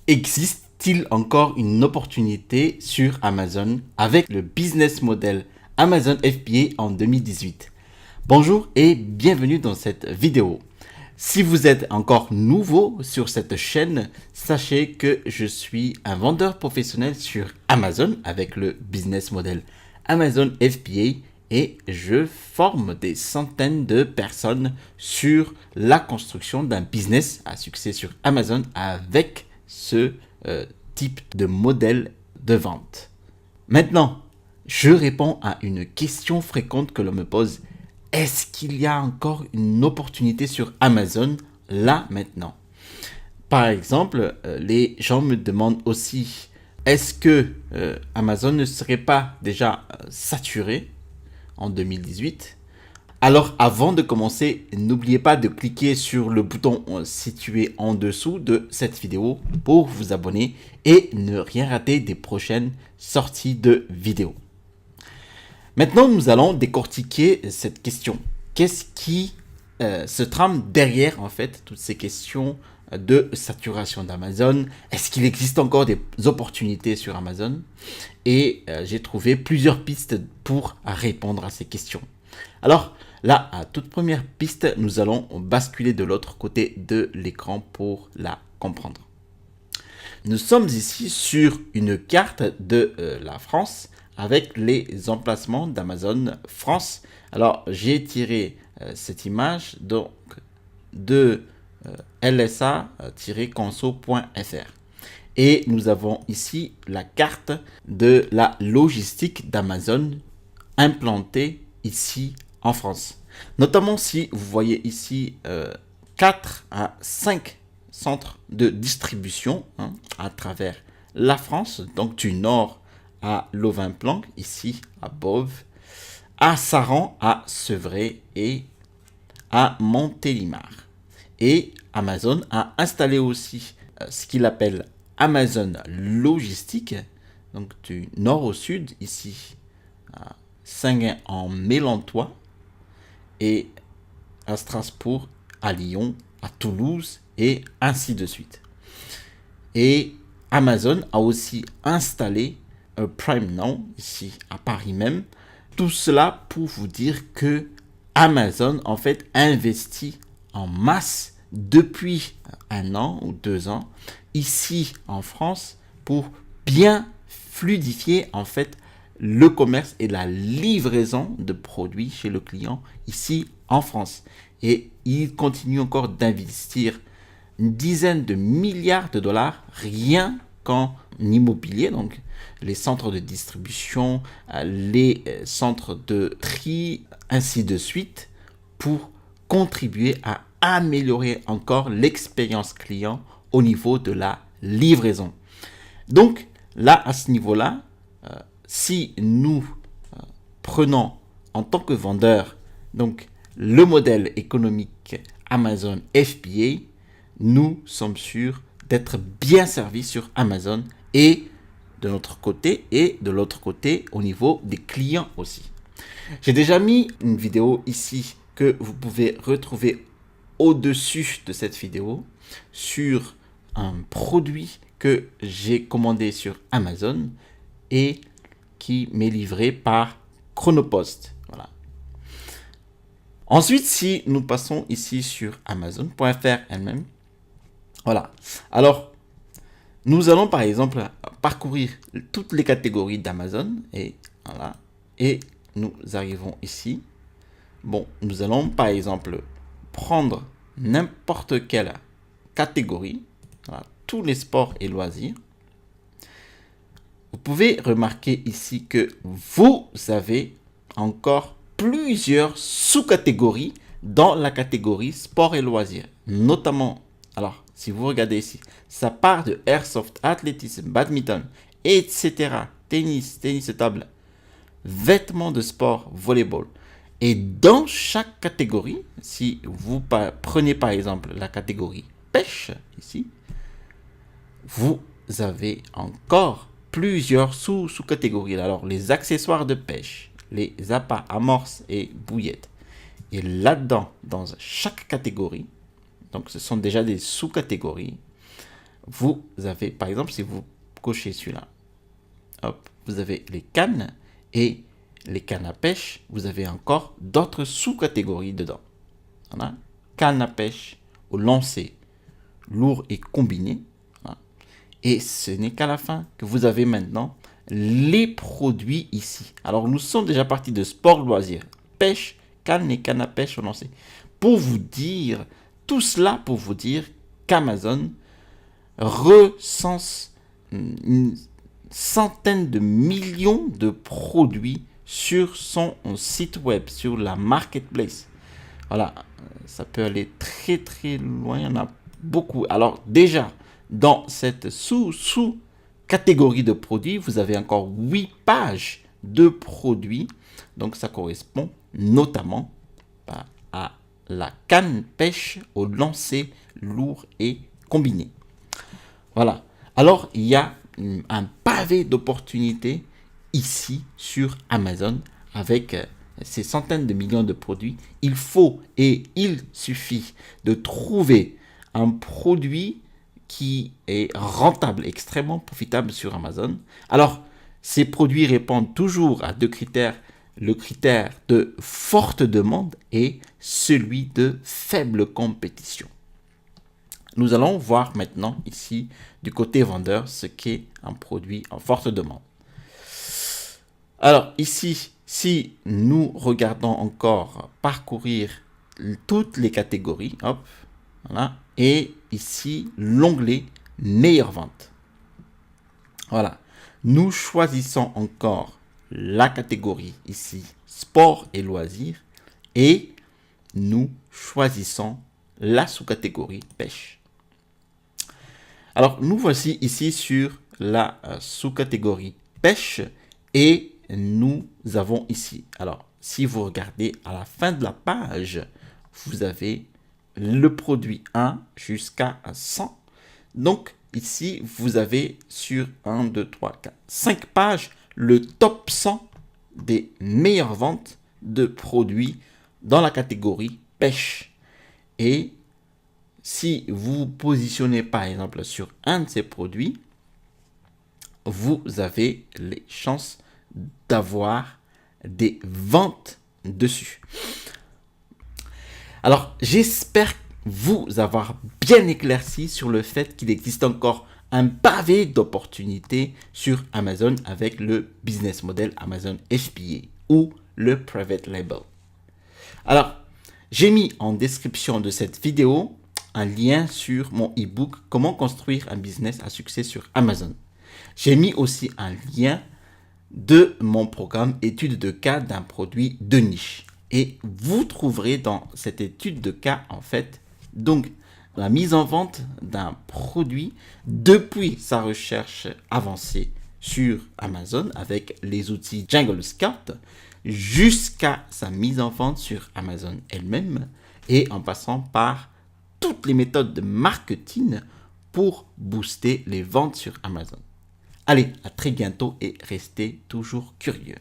Existe-t-il encore une opportunité sur Amazon avec le business model Amazon FBA en 2018? Bonjour et bienvenue dans cette vidéo. Si vous êtes encore nouveau sur cette chaîne, sachez que je suis un vendeur professionnel sur Amazon avec le business model Amazon FBA et je forme des centaines de personnes sur la construction d'un business à succès sur Amazon avec ce type de modèle de vente. Maintenant, je réponds à une question fréquente que l'on me pose. Est-ce qu'il y a encore une opportunité sur Amazon là maintenant? Par exemple, les gens me demandent aussi, est-ce que Amazon ne serait pas déjà saturé en 2018? Alors avant de commencer, n'oubliez pas de cliquer sur le bouton situé en dessous de cette vidéo pour vous abonner et ne rien rater des prochaines sorties de vidéos. Maintenant, nous allons décortiquer cette question. Qu'est-ce qui se trame derrière en fait toutes ces questions de saturation d'Amazon? Est-ce qu'il existe encore des opportunités sur Amazon? Et j'ai trouvé plusieurs pistes pour répondre à ces questions. Alors là, à toute première piste, nous allons basculer de l'autre côté de l'écran pour la comprendre. Nous sommes ici sur une carte de la France avec les emplacements d'Amazon France. Alors, j'ai tiré cette image donc de lsa-conso.fr. Et nous avons ici la carte de la logistique d'Amazon implantée ici en France. Notamment si vous voyez ici 4 à 5 centres de distribution à travers la France, donc du nord à Lovin-Planck, ici à Bove, à Saran, à Sevray et à Montélimar. Et Amazon a installé aussi ce qu'il appelle Amazon Logistique, donc du nord au sud, ici à Saint-Gain-en-Mélantois et à Strasbourg, à Lyon, à Toulouse et ainsi de suite. Et Amazon a aussi installé un Prime Now ici à Paris même. Tout cela pour vous dire que Amazon en fait investit en masse depuis 1 an ou 2 ans ici en France pour bien fluidifier en fait le commerce et la livraison de produits chez le client ici en France. Et il continue encore d'investir une dizaine de milliards de dollars rien qu'en immobilier, donc les centres de distribution, les centres de tri, ainsi de suite, pour contribuer à améliorer encore l'expérience client au niveau de la livraison. Donc là, à ce niveau-là, si nous prenons en tant que vendeur donc le modèle économique Amazon FBA, nous sommes sûrs d'être bien servis sur Amazon et de notre côté et de l'autre côté au niveau des clients aussi. J'ai déjà mis une vidéo ici que vous pouvez retrouver au-dessus de cette vidéo sur un produit que j'ai commandé sur Amazon et qui m'est livré par Chronopost. Voilà. Ensuite, si nous passons ici sur Amazon.fr elle-même, voilà. Alors, nous allons par exemple parcourir toutes les catégories d'Amazon et voilà. Et nous arrivons ici. Bon, nous allons par exemple prendre n'importe quelle catégorie, voilà, tous les sports et loisirs. Vous pouvez remarquer ici que vous avez encore plusieurs sous-catégories dans la catégorie sport et loisirs. Notamment, alors si vous regardez ici, ça part de airsoft, athlétisme, badminton, etc. Tennis, tennis de table, vêtements de sport, volleyball. Et dans chaque catégorie, si vous prenez par exemple la catégorie pêche ici, vous avez encore plusieurs sous-catégories. Alors, les accessoires de pêche, les appâts, amorces et bouillettes. Et là-dedans, dans chaque catégorie, donc ce sont déjà des sous-catégories, vous avez, par exemple, si vous cochez celui-là, hop, vous avez les cannes et les cannes à pêche, vous avez encore d'autres sous-catégories dedans. Voilà. Canne à pêche au lancer, lourd et combiné. Voilà. Et ce n'est qu'à la fin que vous avez maintenant les produits ici. Alors, nous sommes déjà partis de sport loisir, pêche, canne et canne à pêche au lancer. Pour vous dire, tout cela pour vous dire qu'Amazon recense une centaine de millions de produits sur son site web, sur la marketplace. Voilà, ça peut aller très très loin, il y en a beaucoup. Alors déjà, dans cette sous-catégorie de produits, vous avez encore 8 pages de produits. Donc ça correspond notamment à la canne pêche au lancer lourd et combiné. Voilà. Alors, il y a un pavé d'opportunités ici sur Amazon avec ces centaines de millions de produits. Il faut et il suffit de trouver un produit qui est rentable, extrêmement profitable sur Amazon. Alors, ces produits répondent toujours à deux critères. Le critère de forte demande et celui de faible compétition. Nous allons voir maintenant ici du côté vendeur ce qu'est un produit en forte demande. Alors ici, si nous regardons encore parcourir toutes les catégories, hop, voilà, et ici l'onglet meilleure vente. Voilà, nous choisissons encore la catégorie ici sport et loisirs et nous choisissons la sous-catégorie pêche. Alors, nous voici ici sur la sous-catégorie pêche et nous avons ici. Alors, si vous regardez à la fin de la page, vous avez le produit 1 jusqu'à 100. Donc, ici, vous avez sur 1, 2, 3, 4, 5 pages le top 100 des meilleures ventes de produits dans la catégorie pêche. Et si vous vous positionnez par exemple sur un de ces produits, vous avez les chances d'avoir des ventes dessus. Alors, j'espère vous avoir bien éclairci sur le fait qu'il existe encore un pavé d'opportunités sur Amazon avec le business model Amazon FBA ou le private label. Alors, j'ai mis en description de cette vidéo un lien sur mon e-book Comment construire un business à succès sur Amazon. J'ai mis aussi un lien de mon programme étude de cas d'un produit de niche. Et vous trouverez dans cette étude de cas, en fait, donc la mise en vente d'un produit depuis sa recherche avancée sur Amazon avec les outils Jungle Scout jusqu'à sa mise en vente sur Amazon elle-même et en passant par toutes les méthodes de marketing pour booster les ventes sur Amazon. Allez, à très bientôt et restez toujours curieux.